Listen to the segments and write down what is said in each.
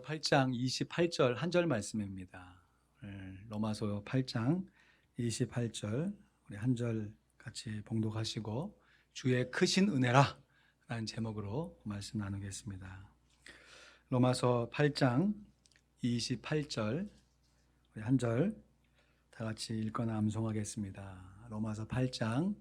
8장 28절 한 절 말씀입니다. 로마서 8장 28절 우리 한 절 같이 봉독하시고 주의 크신 은혜라 라는 제목으로 말씀 나누겠습니다. 로마서 8장 28절 우리 한 절 다 같이 읽거나 암송하겠습니다. 로마서 8장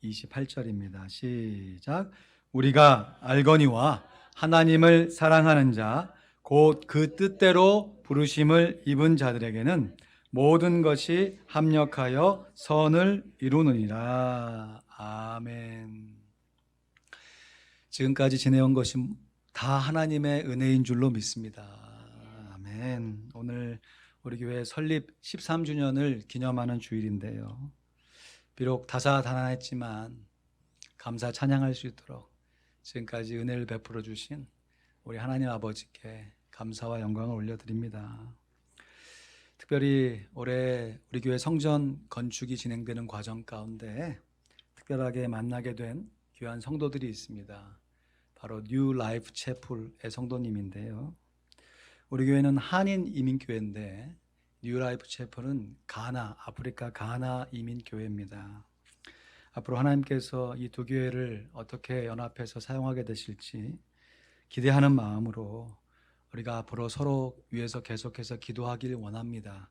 28절입니다. 시작. 우리가 알거니와 하나님을 사랑하는 자 곧 그 뜻대로 부르심을 입은 자들에게는 모든 것이 합력하여 선을 이루느니라. 아멘. 지금까지 지내온 것이 다 하나님의 은혜인 줄로 믿습니다. 아멘. 오늘 우리 교회 설립 13주년을 기념하는 주일인데요. 비록 다사다난했지만 감사 찬양할 수 있도록 지금까지 은혜를 베풀어 주신 우리 하나님 아버지께 감사와 영광을 올려드립니다. 특별히 올해 우리 교회 성전 건축이 진행되는 과정 가운데 특별하게 만나게 된 귀한 성도들이 있습니다. 바로 뉴 라이프 채플의 성도님인데요. 우리 교회는 한인 이민교회인데 뉴 라이프 채플은 아프리카 가나 이민교회입니다. 앞으로 하나님께서 이 두 교회를 어떻게 연합해서 사용하게 되실지 기대하는 마음으로 우리가 앞으로 서로 위해서 계속해서 기도하길 원합니다.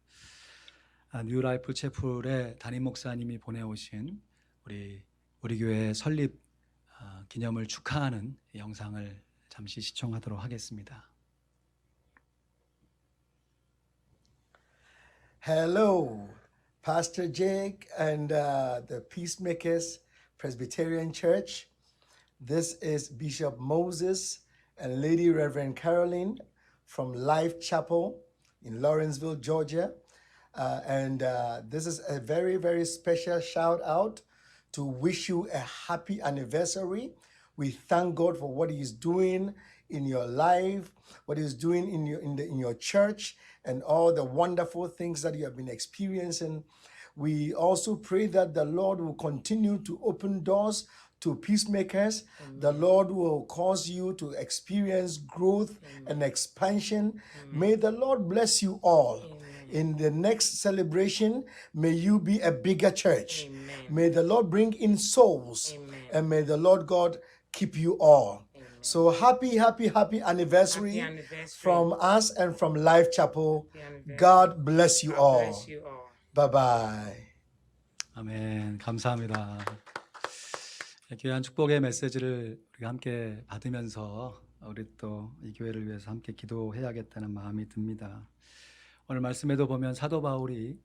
뉴 라이프 채플의 담임 목사님이 보내오신 우리 교회 설립 기념을 축하하는 영상을 잠시 시청하도록 하겠습니다. Hello, Pastor Jake and the Peacemakers Presbyterian Church. This is Bishop Moses and Lady Reverend Caroline from Life Chapel in Lawrenceville, Georgia. This is a very, very special shout out to wish you a happy anniversary. We thank God for what He is doing in your life, what He is doing in your church, and all the wonderful things that you have been experiencing. We also pray that the Lord will continue to open doors to peacemakers. Amen. The Lord will cause you to experience growth and expansion. May the Lord bless you all. In the next celebration, may you be a bigger church. May the Lord bring in souls. And may the Lord God keep you all. So happy anniversary from us and from Life Chapel. God bless you all. Bye-bye. 아멘. 감사합니다. 귀한 축복의 메시지를 우리가 함께 받으면서 우리 또 이 교회를 위해서 함께 기도해야겠다는 마음이 듭니다. 오늘 말씀에도 보면 사도 바울이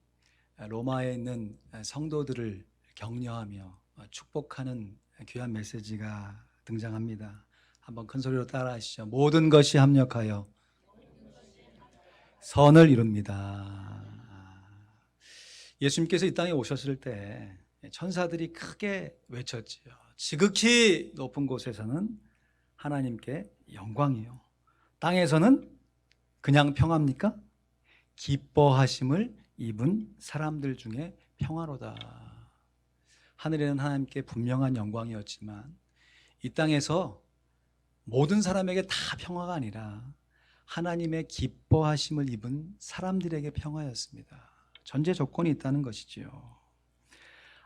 로마에 있는 성도들을 격려하며 축복하는 귀한 메시지가 등장합니다. 한번 큰 소리로 따라하시죠. 모든 것이 합력하여 선을 이룹니다. 예수님께서 이 땅에 오셨을 때 천사들이 크게 외쳤지요. 지극히 높은 곳에서는 하나님께 영광이요. 땅에서는 그냥 평화입니까? 기뻐하심을 입은 사람들 중에 평화로다. 하늘에는 하나님께 분명한 영광이었지만 이 땅에서 모든 사람에게 다 평화가 아니라 하나님의 기뻐하심을 입은 사람들에게 평화였습니다. 전제 조건이 있다는 것이지요.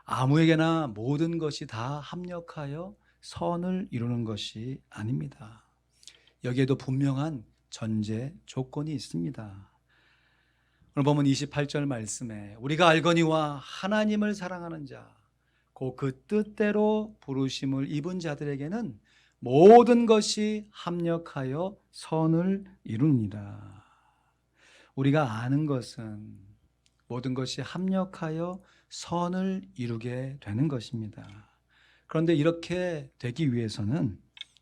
아무에게나 모든 것이 다 합력하여 선을 이루는 것이 아닙니다. 여기에도 분명한 전제 조건이 있습니다. 오늘 보면 28절 말씀에 우리가 알거니와 하나님을 사랑하는 자 곧 그 뜻대로 부르심을 입은 자들에게는 모든 것이 합력하여 선을 이루니라. 우리가 아는 것은 모든 것이 합력하여 선을 이루게 되는 것입니다. 그런데 이렇게 되기 위해서는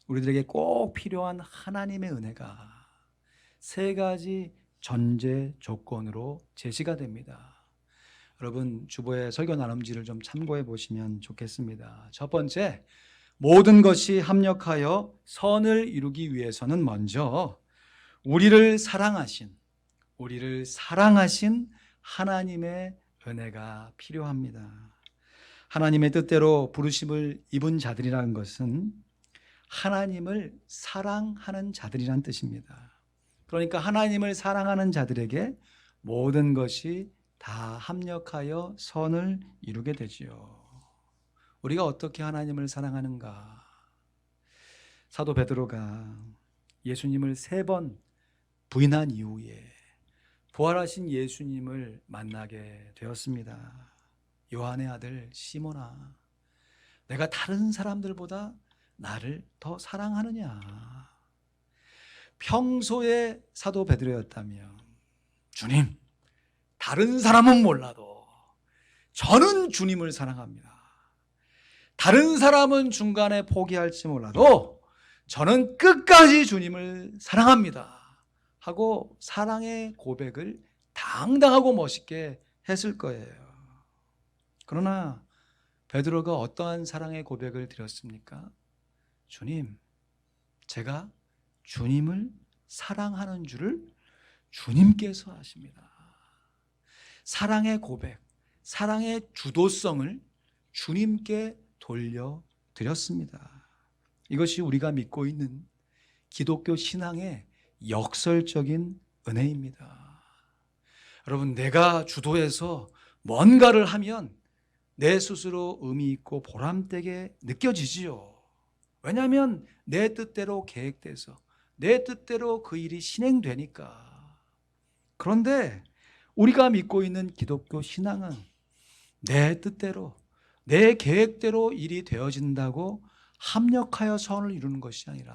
우리들에게 꼭 필요한 하나님의 은혜가 세 가지 전제 조건으로 제시가 됩니다. 여러분 주보의 설교 나눔지를 좀 참고해 보시면 좋겠습니다. 첫 번째, 모든 것이 합력하여 선을 이루기 위해서는 먼저 우리를 사랑하신 하나님의 은혜가 필요합니다. 하나님의 뜻대로 부르심을 입은 자들이라는 것은 하나님을 사랑하는 자들이란 뜻입니다. 그러니까 하나님을 사랑하는 자들에게 모든 것이 다 합력하여 선을 이루게 되지요. 우리가 어떻게 하나님을 사랑하는가? 사도 베드로가 예수님을 3번 부인한 이후에 부활하신 예수님을 만나게 되었습니다. 요한의 아들 시몬아, 내가 다른 사람들보다 나를 더 사랑하느냐? 평소에 사도 베드로였다면, 주님, 다른 사람은 몰라도 저는 주님을 사랑합니다. 다른 사람은 중간에 포기할지 몰라도 저는 끝까지 주님을 사랑합니다 하고 사랑의 고백을 당당하고 멋있게 했을 거예요. 그러나 베드로가 어떠한 사랑의 고백을 드렸습니까? 주님, 제가 주님을 사랑하는 줄을 주님께서 아십니다. 사랑의 고백, 사랑의 주도성을 주님께 돌려드렸습니다. 이것이 우리가 믿고 있는 기독교 신앙의 역설적인 은혜입니다. 여러분, 내가 주도해서 뭔가를 하면 내 스스로 의미 있고 보람되게 느껴지지요. 왜냐하면 내 뜻대로 계획돼서 내 뜻대로 그 일이 실행되니까. 그런데 우리가 믿고 있는 기독교 신앙은 내 뜻대로 내 계획대로 일이 되어진다고 합력하여 선을 이루는 것이 아니라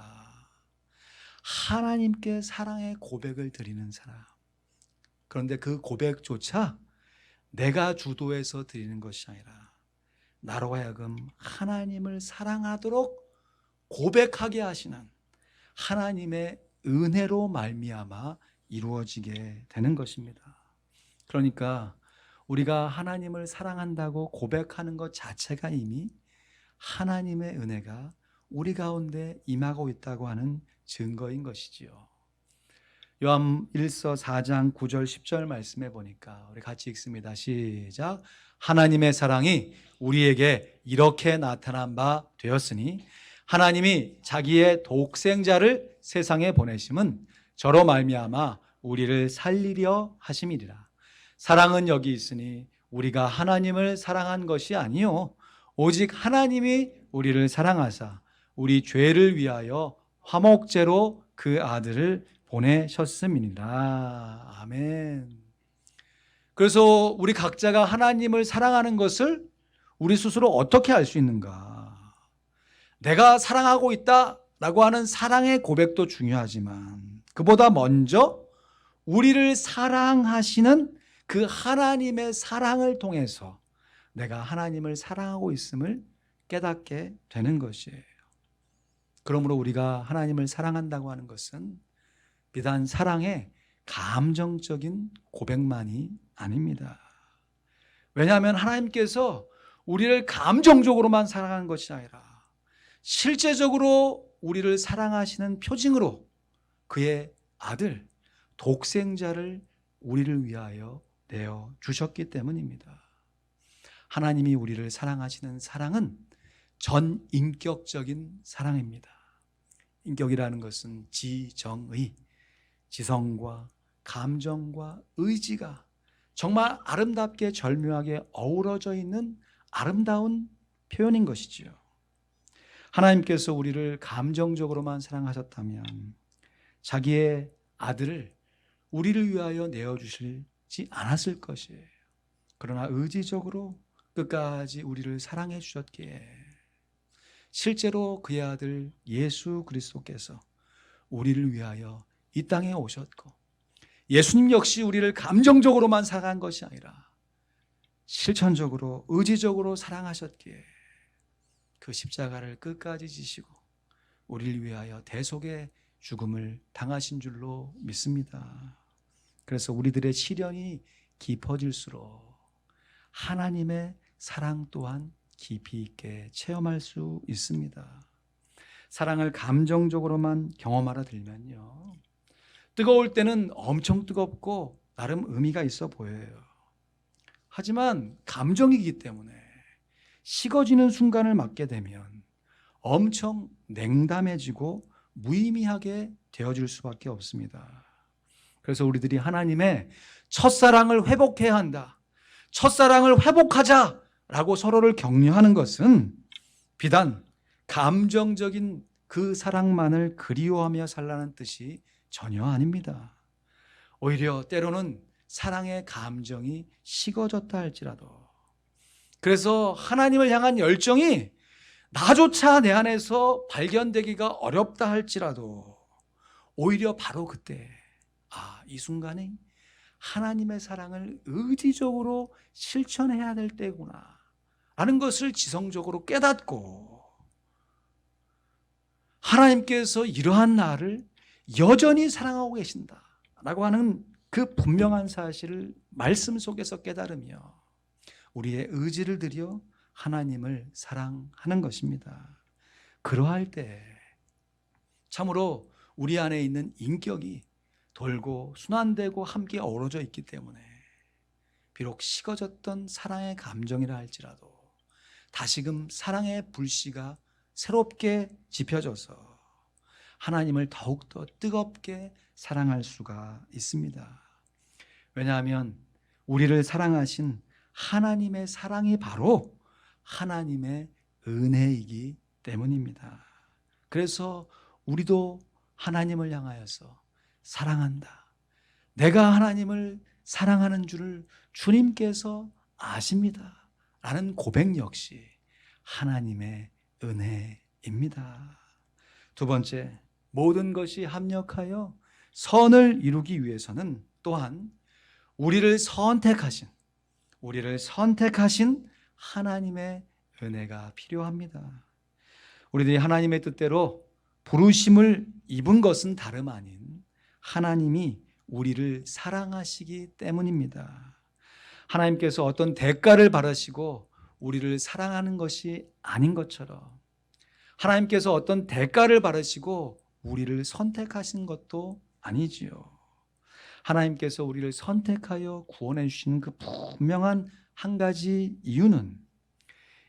하나님께 사랑의 고백을 드리는 사람. 그런데 그 고백조차 내가 주도해서 드리는 것이 아니라 나로 하여금 하나님을 사랑하도록 고백하게 하시는 하나님의 은혜로 말미암아 이루어지게 되는 것입니다. 그러니까 우리가 하나님을 사랑한다고 고백하는 것 자체가 이미 하나님의 은혜가 우리 가운데 임하고 있다고 하는 증거인 것이지요. 요한 1서 4장 9절 10절 말씀해 보니까 우리 같이 읽습니다. 시작. 하나님의 사랑이 우리에게 이렇게 나타난 바 되었으니 하나님이 자기의 독생자를 세상에 보내심은 저로 말미암아 우리를 살리려 하심이리라. 사랑은 여기 있으니 우리가 하나님을 사랑한 것이 아니요 오직 하나님이 우리를 사랑하사 우리 죄를 위하여 화목제로 그 아들을 보내셨음이니라. 아멘. 그래서 우리 각자가 하나님을 사랑하는 것을 우리 스스로 어떻게 알 수 있는가? 내가 사랑하고 있다라고 하는 사랑의 고백도 중요하지만 그보다 먼저 우리를 사랑하시는 그 하나님의 사랑을 통해서 내가 하나님을 사랑하고 있음을 깨닫게 되는 것이에요. 그러므로 우리가 하나님을 사랑한다고 하는 것은 비단 사랑의 감정적인 고백만이 아닙니다. 왜냐하면 하나님께서 우리를 감정적으로만 사랑한 것이 아니라 실제적으로 우리를 사랑하시는 표징으로 그의 아들, 독생자를 우리를 위하여 내어주셨기 때문입니다. 하나님이 우리를 사랑하시는 사랑은 전인격적인 사랑입니다. 인격이라는 것은 지정의, 지성과 감정과 의지가 정말 아름답게 절묘하게 어우러져 있는 아름다운 표현인 것이지요. 하나님께서 우리를 감정적으로만 사랑하셨다면 자기의 아들을 우리를 위하여 내어주시지 않았을 것이에요. 그러나 의지적으로 끝까지 우리를 사랑해 주셨기에 실제로 그의 아들 예수 그리스도께서 우리를 위하여 이 땅에 오셨고 예수님 역시 우리를 감정적으로만 사랑한 것이 아니라 실천적으로 의지적으로 사랑하셨기에 그 십자가를 끝까지 지시고 우리를 위하여 대속의 죽음을 당하신 줄로 믿습니다. 그래서 우리들의 시련이 깊어질수록 하나님의 사랑 또한 깊이 있게 체험할 수 있습니다. 사랑을 감정적으로만 경험하라 들면요, 뜨거울 때는 엄청 뜨겁고 나름 의미가 있어 보여요. 하지만 감정이기 때문에 식어지는 순간을 맞게 되면 엄청 냉담해지고 무의미하게 되어질 수밖에 없습니다. 그래서 우리들이 하나님의 첫사랑을 회복해야 한다, 첫사랑을 회복하자라고 서로를 격려하는 것은 비단 감정적인 그 사랑만을 그리워하며 살라는 뜻이 전혀 아닙니다. 오히려 때로는 사랑의 감정이 식어졌다 할지라도, 그래서 하나님을 향한 열정이 나조차 내 안에서 발견되기가 어렵다 할지라도 오히려 바로 그때 이 순간이 하나님의 사랑을 의지적으로 실천해야 될 때구나 라는 것을 지성적으로 깨닫고, 하나님께서 이러한 나를 여전히 사랑하고 계신다 라고 하는 그 분명한 사실을 말씀 속에서 깨달으며 우리의 의지를 들여 하나님을 사랑하는 것입니다. 그러할 때 참으로 우리 안에 있는 인격이 돌고 순환되고 함께 어우러져 있기 때문에 비록 식어졌던 사랑의 감정이라 할지라도 다시금 사랑의 불씨가 새롭게 지펴져서 하나님을 더욱더 뜨겁게 사랑할 수가 있습니다. 왜냐하면 우리를 사랑하신 하나님의 사랑이 바로 하나님의 은혜이기 때문입니다. 그래서 우리도 하나님을 향하여서 사랑한다, 내가 하나님을 사랑하는 줄을 주님께서 아십니다 라는 고백 역시 하나님의 은혜입니다. 두 번째, 모든 것이 합력하여 선을 이루기 위해서는 또한 우리를 선택하신 하나님의 은혜가 필요합니다. 우리들이 하나님의 뜻대로 부르심을 입은 것은 다름 아닌 하나님이 우리를 사랑하시기 때문입니다. 하나님께서 어떤 대가를 바라시고 우리를 사랑하는 것이 아닌 것처럼 하나님께서 어떤 대가를 바라시고 우리를 선택하신 것도 아니지요. 하나님께서 우리를 선택하여 구원해 주신 그 분명한 한 가지 이유는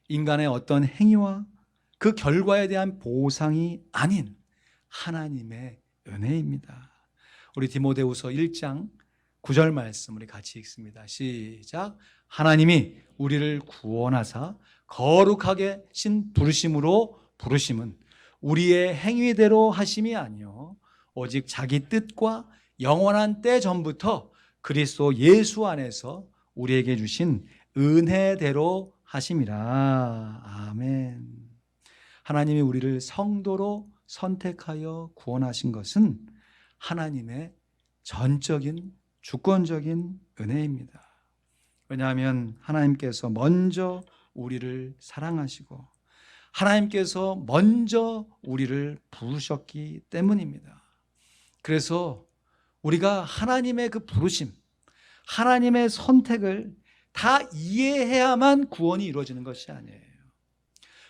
인간의 어떤 행위와 그 결과에 대한 보상이 아닌 하나님의 은혜입니다. 우리 디모데후서 1장 9절 말씀 우리 같이 읽습니다. 시작. 하나님이 우리를 구원하사 거룩하게 신 부르심으로, 부르심은 우리의 행위대로 하심이 아니요 오직 자기 뜻과 영원한 때 전부터 그리스도 예수 안에서 우리에게 주신 은혜대로 하심이라. 아멘. 하나님이 우리를 성도로 선택하여 구원하신 것은 하나님의 전적인 주권적인 은혜입니다. 왜냐하면 하나님께서 먼저 우리를 사랑하시고 하나님께서 먼저 우리를 부르셨기 때문입니다. 그래서 우리가 하나님의 그 부르심, 하나님의 선택을 다 이해해야만 구원이 이루어지는 것이 아니에요.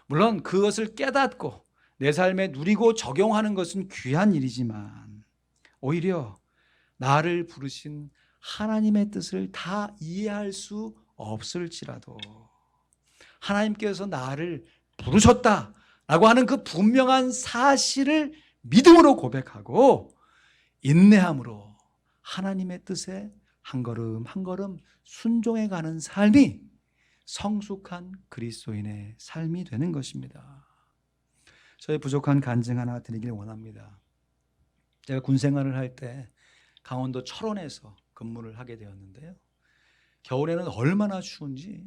물론 그것을 깨닫고 내 삶에 누리고 적용하는 것은 귀한 일이지만 오히려 나를 부르신 하나님의 뜻을 다 이해할 수 없을지라도 하나님께서 나를 부르셨다라고 하는 그 분명한 사실을 믿음으로 고백하고 인내함으로 하나님의 뜻에 한 걸음 한 걸음 순종해 가는 삶이 성숙한 그리스도인의 삶이 되는 것입니다. 저의 부족한 간증 하나 드리길 원합니다. 제가 군 생활을 할 때 강원도 철원에서 근무를 하게 되었는데요. 겨울에는 얼마나 추운지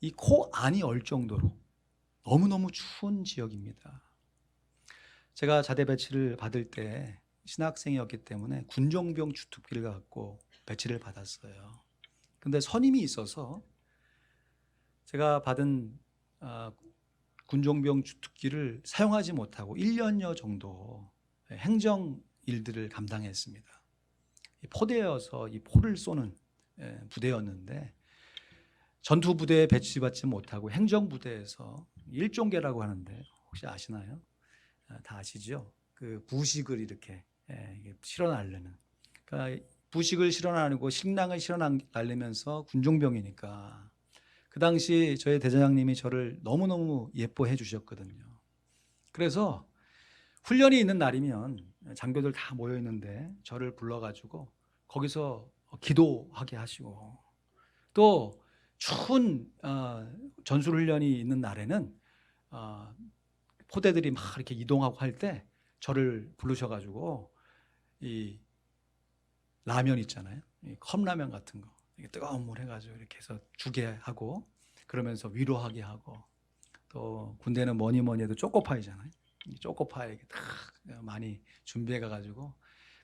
이 코 안이 얼 정도로 너무너무 추운 지역입니다. 제가 자대 배치를 받을 때 신학생이었기 때문에 군종병 주특기를 갖고 배치를 받았어요. 근데 선임이 있어서 제가 받은 군종병 주특기를 사용하지 못하고 1년여 정도 행정 일들을 감당했습니다. 포대여서 이 포를 쏘는 부대였는데 전투 부대에 배치받지 못하고 행정 부대에서 일종계라고 하는데 혹시 아시나요? 다 아시죠? 그 부식을 이렇게 실어 날르는, 그러니까 부식을 실어 나르고 식량을 실어 날리면서 군종병이니까 그 당시 저희 대장님이 저를 너무너무 예뻐해 주셨거든요. 그래서 훈련이 있는 날이면 장교들 다 모여 있는데 저를 불러가지고 거기서 기도하게 하시고, 또 추운 전술훈련이 있는 날에는 포대들이 막 이렇게 이동하고 할 때 저를 부르셔가지고 이 라면 있잖아요, 이 컵라면 같은 거 뜨거운 물 해가지고 이렇게 해서 주게 하고, 그러면서 위로하게 하고, 또 군대는 뭐니 해도 초코파이잖아요. 이 초코파이 이렇게 딱 많이 준비해 가가지고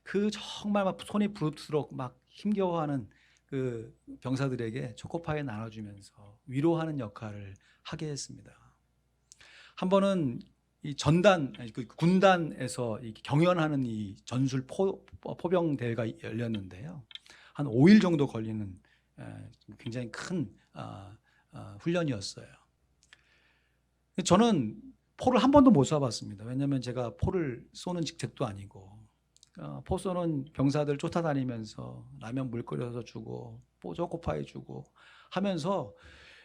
그 정말 막 손이 부르도록 막 힘겨워하는 그 병사들에게 초코파이 나눠주면서 위로하는 역할을 하게 했습니다. 한 번은 이 전단, 그 군단에서 이 경연하는 이 전술 포병 대회가 열렸는데요. 한 5일 정도 걸리는 굉장히 큰 훈련이었어요. 저는 포를 한 번도 못 쏴봤습니다. 왜냐하면 제가 포를 쏘는 직책도 아니고, 포 쏘는 병사들 쫓아다니면서 라면 물 끓여서 주고 초코파이 주고 하면서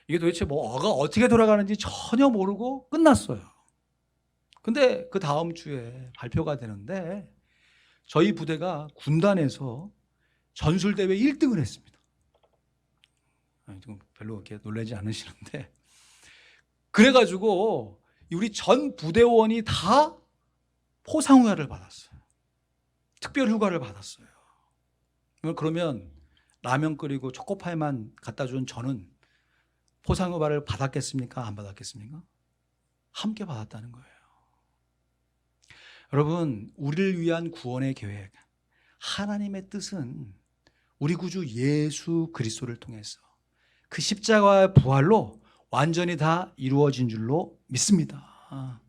이게 도대체 뭐가 어떻게 돌아가는지 전혀 모르고 끝났어요. 근데 그 다음 주에 발표가 되는데 저희 부대가 군단에서 전술대회 1등을 했습니다. 지금 별로 그렇게 놀라지 않으시는데, 그래가지고 우리 전 부대원이 다 포상휴가를 받았어요. 특별 휴가를 받았어요. 그러면 라면 끓이고 초코파이만 갖다 준 저는 포상휴가를 받았겠습니까? 안 받았겠습니까? 함께 받았다는 거예요. 여러분, 우리를 위한 구원의 계획, 하나님의 뜻은 우리 구주 예수 그리스도를 통해서 그 십자가의 부활로 완전히 다 이루어진 줄로 믿습니다.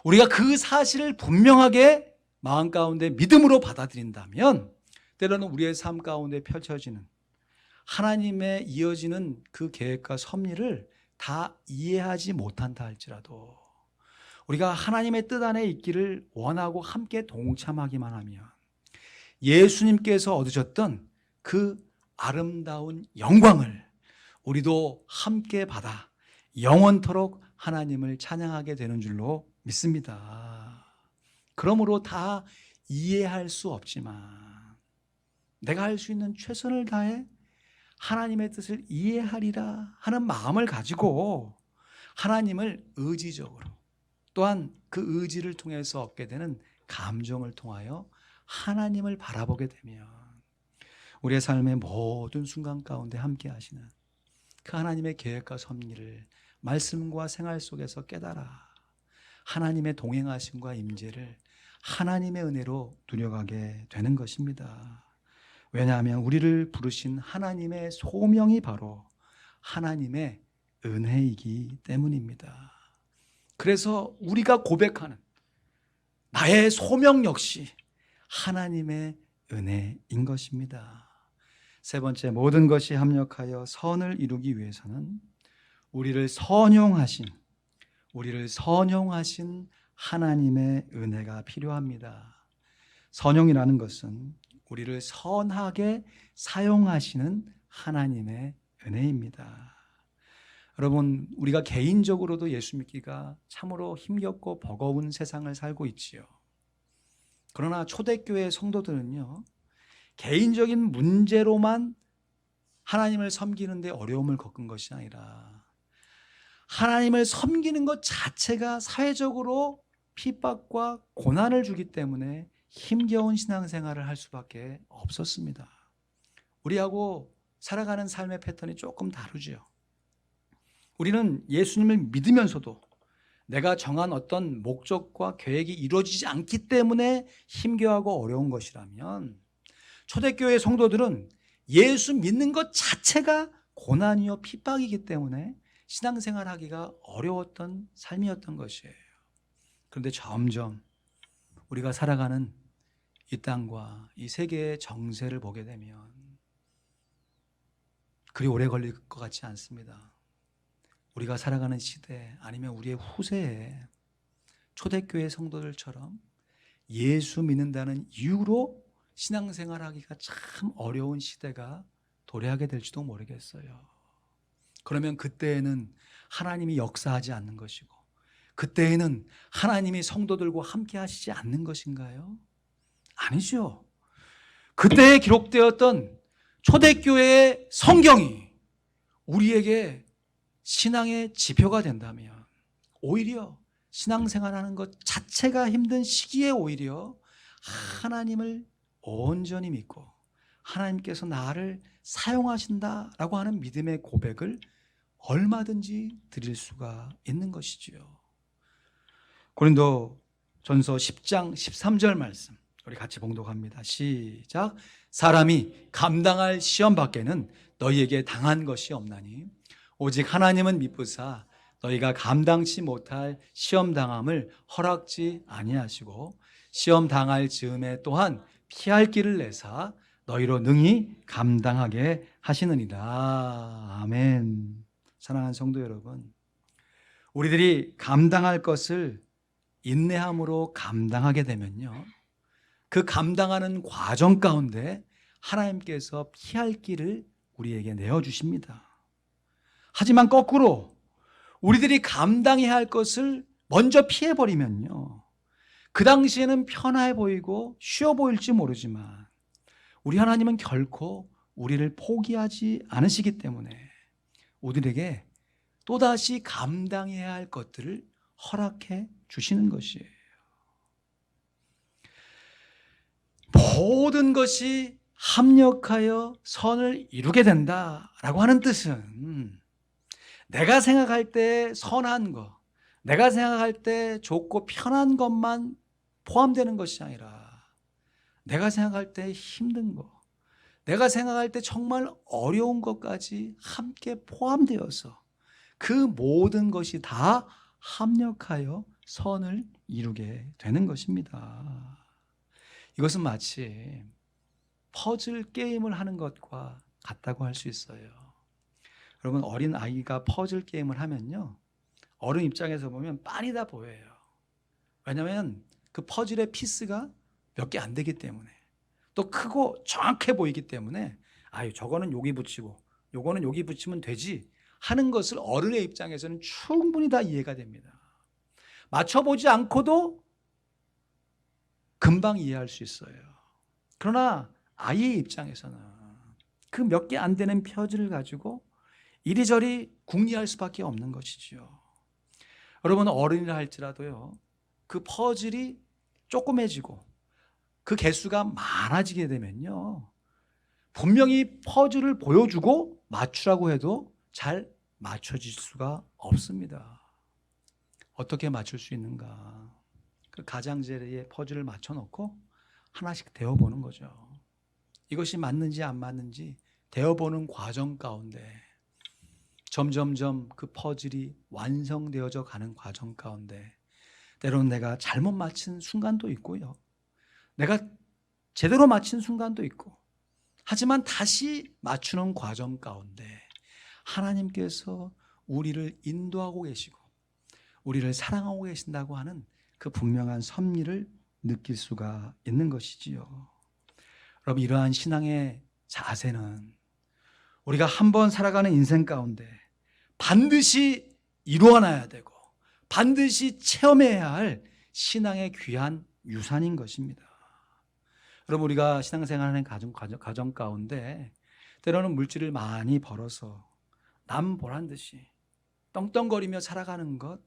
우리가 그 사실을 분명하게 마음 가운데 믿음으로 받아들인다면 때로는 우리의 삶 가운데 펼쳐지는 하나님의 이어지는 그 계획과 섭리를 다 이해하지 못한다 할지라도 우리가 하나님의 뜻 안에 있기를 원하고 함께 동참하기만 하면 예수님께서 얻으셨던 그 아름다운 영광을 우리도 함께 받아 영원토록 하나님을 찬양하게 되는 줄로 믿습니다. 그러므로 다 이해할 수 없지만 내가 할 수 있는 최선을 다해 하나님의 뜻을 이해하리라 하는 마음을 가지고 하나님을 의지적으로, 또한 그 의지를 통해서 얻게 되는 감정을 통하여 하나님을 바라보게 되면 우리의 삶의 모든 순간 가운데 함께 하시는 그 하나님의 계획과 섭리를 말씀과 생활 속에서 깨달아 하나님의 동행하심과 임재를 하나님의 은혜로 누려가게 되는 것입니다. 왜냐하면 우리를 부르신 하나님의 소명이 바로 하나님의 은혜이기 때문입니다. 그래서 우리가 고백하는 나의 소명 역시 하나님의 은혜인 것입니다. 세 번째, 모든 것이 합력하여 선을 이루기 위해서는 우리를 선용하신 하나님의 은혜가 필요합니다. 선용이라는 것은 우리를 선하게 사용하시는 하나님의 은혜입니다. 여러분, 우리가 개인적으로도 예수 믿기가 참으로 힘겹고 버거운 세상을 살고 있지요. 그러나 초대교회 성도들은요, 개인적인 문제로만 하나님을 섬기는 데 어려움을 겪은 것이 아니라 하나님을 섬기는 것 자체가 사회적으로 핍박과 고난을 주기 때문에 힘겨운 신앙생활을 할 수밖에 없었습니다. 우리하고 살아가는 삶의 패턴이 조금 다르죠. 우리는 예수님을 믿으면서도 내가 정한 어떤 목적과 계획이 이루어지지 않기 때문에 힘겨워하고 어려운 것이라면, 초대교회 성도들은 예수 믿는 것 자체가 고난이요 핍박이기 때문에 신앙생활하기가 어려웠던 삶이었던 것이에요. 그런데 점점 우리가 살아가는 이 땅과 이 세계의 정세를 보게 되면 그리 오래 걸릴 것 같지 않습니다. 우리가 살아가는 시대, 아니면 우리의 후세에 초대교회 성도들처럼 예수 믿는다는 이유로 신앙생활하기가 참 어려운 시대가 도래하게 될지도 모르겠어요. 그러면 그때에는 하나님이 역사하지 않는 것이고, 그때에는 하나님이 성도들과 함께 하시지 않는 것인가요? 아니죠. 그때에 기록되었던 초대교회의 성경이 우리에게 신앙의 지표가 된다면, 오히려 신앙생활하는 것 자체가 힘든 시기에 오히려 하나님을 온전히 믿고 하나님께서 나를 사용하신다라고 하는 믿음의 고백을 얼마든지 드릴 수가 있는 것이지요. 고린도 전서 10장 13절 말씀 우리 같이 봉독합니다. 시작. 사람이 감당할 시험 밖에는 너희에게 당한 것이 없나니 오직 하나님은 미쁘사 너희가 감당치 못할 시험 당함을 허락지 아니하시고 시험 당할 즈음에 또한 피할 길을 내사 너희로 능히 감당하게 하시느니라. 아멘. 사랑하는 성도 여러분, 우리들이 감당할 것을 인내함으로 감당하게 되면요, 그 감당하는 과정 가운데 하나님께서 피할 길을 우리에게 내어주십니다. 하지만 거꾸로 우리들이 감당해야 할 것을 먼저 피해버리면요, 그 당시에는 편해 보이고 쉬워 보일지 모르지만 우리 하나님은 결코 우리를 포기하지 않으시기 때문에 우리에게 또다시 감당해야 할 것들을 허락해 주시는 것이에요. 모든 것이 합력하여 선을 이루게 된다라고 하는 뜻은 내가 생각할 때 선한 것, 내가 생각할 때 좋고 편한 것만 포함되는 것이 아니라 내가 생각할 때 힘든 것, 내가 생각할 때 정말 어려운 것까지 함께 포함되어서 그 모든 것이 다 합력하여 선을 이루게 되는 것입니다. 이것은 마치 퍼즐 게임을 하는 것과 같다고 할 수 있어요. 여러분, 어린 아이가 퍼즐 게임을 하면요, 어른 입장에서 보면 빤히 다 보여요. 왜냐하면 그 퍼즐의 피스가 몇 개 안 되기 때문에, 또 크고 정확해 보이기 때문에 아유, 저거는 여기 붙이고 요거는 여기 붙이면 되지 하는 것을 어른의 입장에서는 충분히 다 이해가 됩니다. 맞춰보지 않고도 금방 이해할 수 있어요. 그러나 아이의 입장에서는 그 몇 개 안 되는 퍼즐을 가지고 이리저리 궁리할 수밖에 없는 것이지요. 여러분, 어른이라 할지라도요, 그 퍼즐이 조그매지고 그 개수가 많아지게 되면요, 분명히 퍼즐을 보여주고 맞추라고 해도 잘 맞춰질 수가 없습니다. 어떻게 맞출 수 있는가? 그 가장자리에 퍼즐을 맞춰놓고 하나씩 데워보는 거죠. 이것이 맞는지 안 맞는지 데워보는 과정 가운데 점점점 그 퍼즐이 완성되어져 가는 과정 가운데 때로는 내가 잘못 맞힌 순간도 있고요, 내가 제대로 맞힌 순간도 있고, 하지만 다시 맞추는 과정 가운데 하나님께서 우리를 인도하고 계시고 우리를 사랑하고 계신다고 하는 그 분명한 섭리를 느낄 수가 있는 것이지요. 여러분, 이러한 신앙의 자세는 우리가 한번 살아가는 인생 가운데 반드시 이루어놔야 되고 반드시 체험해야 할 신앙의 귀한 유산인 것입니다. 여러분, 우리가 신앙생활하는 가정 가운데 때로는 물질을 많이 벌어서 남 보란 듯이 떵떵거리며 살아가는 것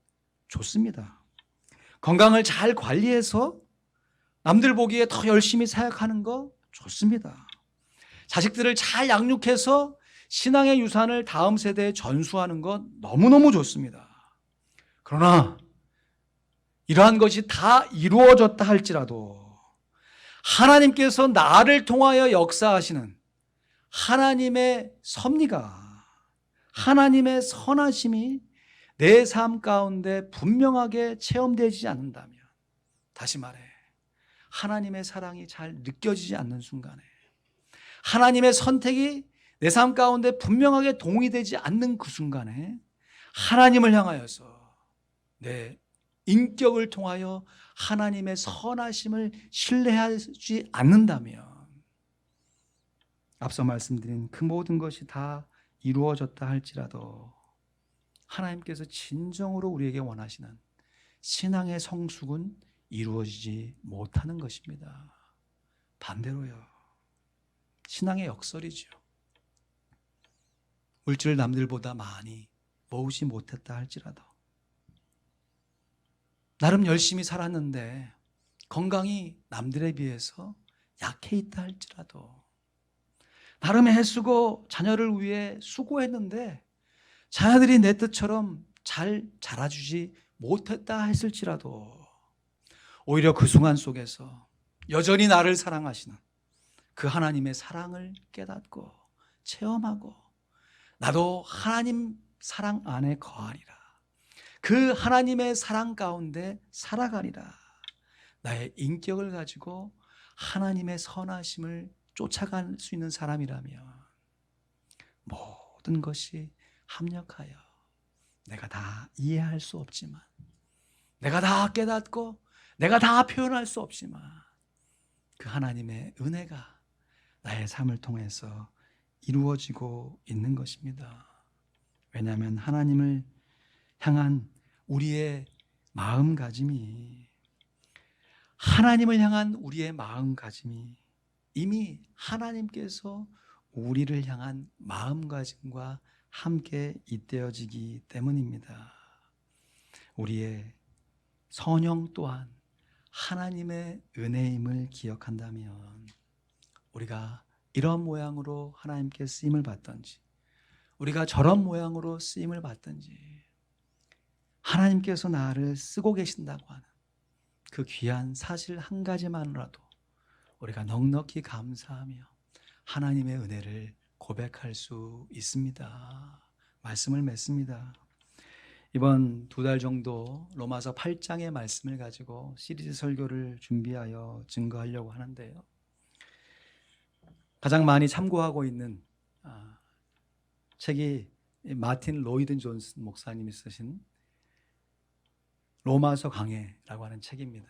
좋습니다. 건강을 잘 관리해서 남들 보기에 더 열심히 사역하는 거 좋습니다. 자식들을 잘 양육해서 신앙의 유산을 다음 세대에 전수하는 것 너무너무 좋습니다. 그러나 이러한 것이 다 이루어졌다 할지라도 하나님께서 나를 통하여 역사하시는 하나님의 섭리가, 하나님의 선하심이 내 삶 가운데 분명하게 체험되지 않는다면, 다시 말해 하나님의 사랑이 잘 느껴지지 않는 순간에, 하나님의 선택이 내 삶 가운데 분명하게 동의되지 않는 그 순간에 하나님을 향하여서 내 인격을 통하여 하나님의 선하심을 신뢰하지 않는다면 앞서 말씀드린 그 모든 것이 다 이루어졌다 할지라도 하나님께서 진정으로 우리에게 원하시는 신앙의 성숙은 이루어지지 못하는 것입니다. 반대로요, 신앙의 역설이죠. 물질을 남들보다 많이 모으지 못했다 할지라도, 나름 열심히 살았는데 건강이 남들에 비해서 약해 있다 할지라도, 나름 애쓰고 자녀를 위해 수고했는데 자녀들이 내 뜻처럼 잘 자라주지 못했다 했을지라도, 오히려 그 순간 속에서 여전히 나를 사랑하시는 그 하나님의 사랑을 깨닫고 체험하고, 나도 하나님 사랑 안에 거하리라, 그 하나님의 사랑 가운데 살아가리라, 나의 인격을 가지고 하나님의 선하심을 쫓아갈 수 있는 사람이라면 모든 것이 합력하여, 내가 다 이해할 수 없지만, 내가 다 깨닫고 내가 다 표현할 수 없지만, 그 하나님의 은혜가 나의 삶을 통해서 이루어지고 있는 것입니다. 왜냐하면 하나님을 향한 우리의 마음가짐이 이미 하나님께서 우리를 향한 마음가짐과 함께 잇대어지기 때문입니다. 우리의 선영 또한 하나님의 은혜임을 기억한다면, 우리가 이런 모양으로 하나님께 쓰임을 받든지, 우리가 저런 모양으로 쓰임을 받든지, 하나님께서 나를 쓰고 계신다고 하는 그 귀한 사실 한 가지만으로도 우리가 넉넉히 감사하며 하나님의 은혜를 고백할 수 있습니다. 말씀을 맺습니다. 이번 2달 정도 로마서 8장의 말씀을 가지고 시리즈 설교를 준비하여 증거하려고 하는데요, 가장 많이 참고하고 있는 책이 마틴 로이드 존슨 목사님이 쓰신 로마서 강해라고 하는 책입니다.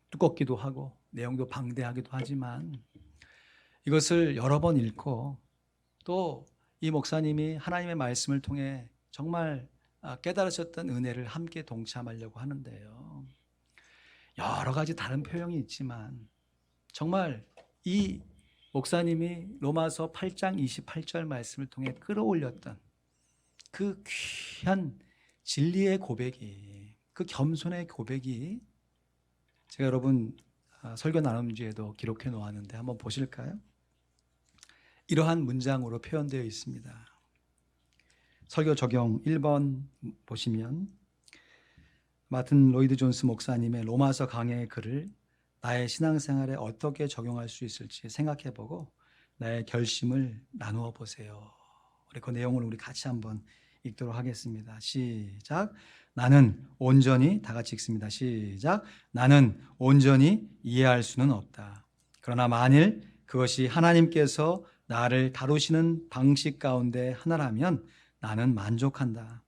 두껍기도 하고 내용도 방대하기도 하지만, 이것을 여러 번 읽고 또 이 목사님이 하나님의 말씀을 통해 정말 깨달으셨던 은혜를 함께 동참하려고 하는데요, 여러 가지 다른 표현이 있지만 정말 이 목사님이 로마서 8장 28절 말씀을 통해 끌어올렸던 그 귀한 진리의 고백이, 그 겸손의 고백이, 제가 여러분 설교 나눔지에도 기록해 놓았는데 한번 보실까요? 이러한 문장으로 표현되어 있습니다. 설교 적용 1번 보시면, 마틴 로이드 존스 목사님의 로마서 강해의 글을 나의 신앙생활에 어떻게 적용할 수 있을지 생각해보고 나의 결심을 나누어 보세요. 우리 그 내용을 우리 같이 한번 읽도록 하겠습니다. 시작. 나는 온전히, 다 같이 읽습니다. 시작. 나는 온전히 이해할 수는 없다. 그러나 만일 그것이 하나님께서 나를 다루시는 방식 가운데 하나라면 나는 만족한다.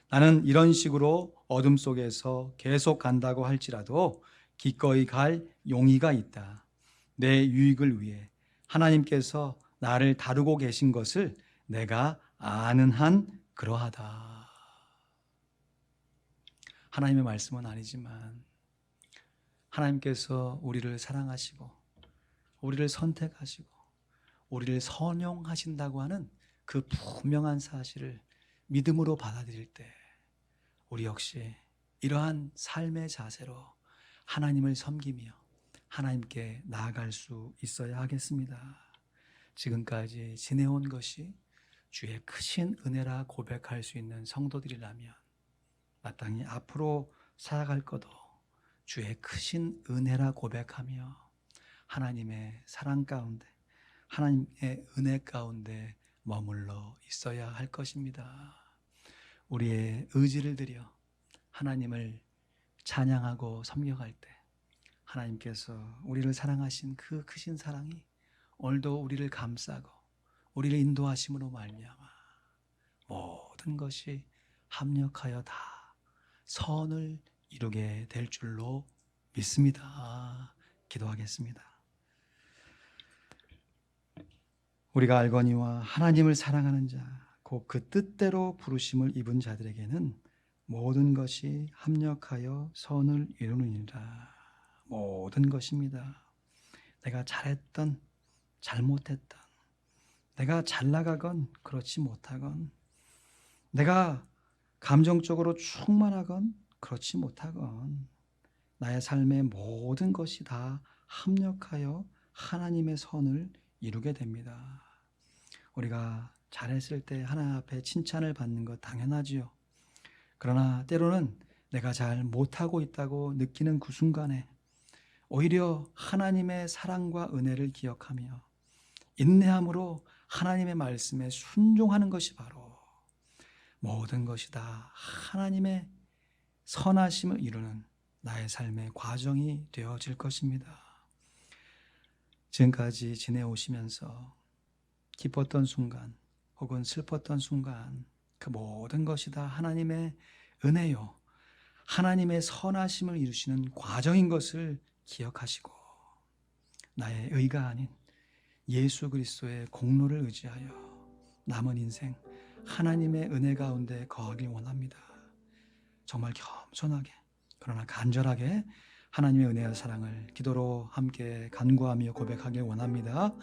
나는 이런 식으로 어둠 속에서 계속 간다고 할지라도 기꺼이 갈 용의가 있다. 내 유익을 위해 하나님께서 나를 다루고 계신 것을 내가 아는 한 그러하다. 하나님의 말씀은 아니지만 하나님께서 우리를 사랑하시고 우리를 선택하시고 우리를 선용하신다고 하는 그 분명한 사실을 믿음으로 받아들일 때, 우리 역시 이러한 삶의 자세로 하나님을 섬기며 하나님께 나아갈 수 있어야 하겠습니다. 지금까지 지내온 것이 주의 크신 은혜라 고백할 수 있는 성도들이라면, 마땅히 앞으로 살아갈 것도 주의 크신 은혜라 고백하며 하나님의 사랑 가운데, 하나님의 은혜 가운데 머물러 있어야 할 것입니다. 우리의 의지를 들여 하나님을 찬양하고 섬겨갈 때, 하나님께서 우리를 사랑하신 그 크신 사랑이 오늘도 우리를 감싸고 우리를 인도하심으로 말미암아 모든 것이 합력하여 다 선을 이루게 될 줄로 믿습니다. 기도하겠습니다. 우리가 알거니와 하나님을 사랑하는 자, 곧 그 뜻대로 부르심을 입은 자들에게는 모든 것이 합력하여 선을 이루느니라. 모든 것입니다. 내가 잘했던, 잘못했던, 내가 잘 나가건 그렇지 못하건, 내가 감정적으로 충만하건 그렇지 못하건, 나의 삶의 모든 것이 다 합력하여 하나님의 선을 이루게 됩니다. 우리가 잘했을 때 하나님 앞에 칭찬을 받는 것 당연하지요. 그러나 때로는 내가 잘 못하고 있다고 느끼는 그 순간에 오히려 하나님의 사랑과 은혜를 기억하며 인내함으로 하나님의 말씀에 순종하는 것이 바로 모든 것이 다 하나님의 선하심을 이루는 나의 삶의 과정이 되어질 것입니다. 지금까지 지내오시면서 기뻤던 순간 혹은 슬펐던 순간 그 모든 것이 다 하나님의 은혜요, 하나님의 선하심을 이루시는 과정인 것을 기억하시고 나의 의가 아닌 예수 그리스도의 공로를 의지하여 남은 인생 하나님의 은혜 가운데 거하길 원합니다. 정말 겸손하게 그러나 간절하게 하나님의 은혜와 사랑을 기도로 함께 간구하며 고백하길 원합니다.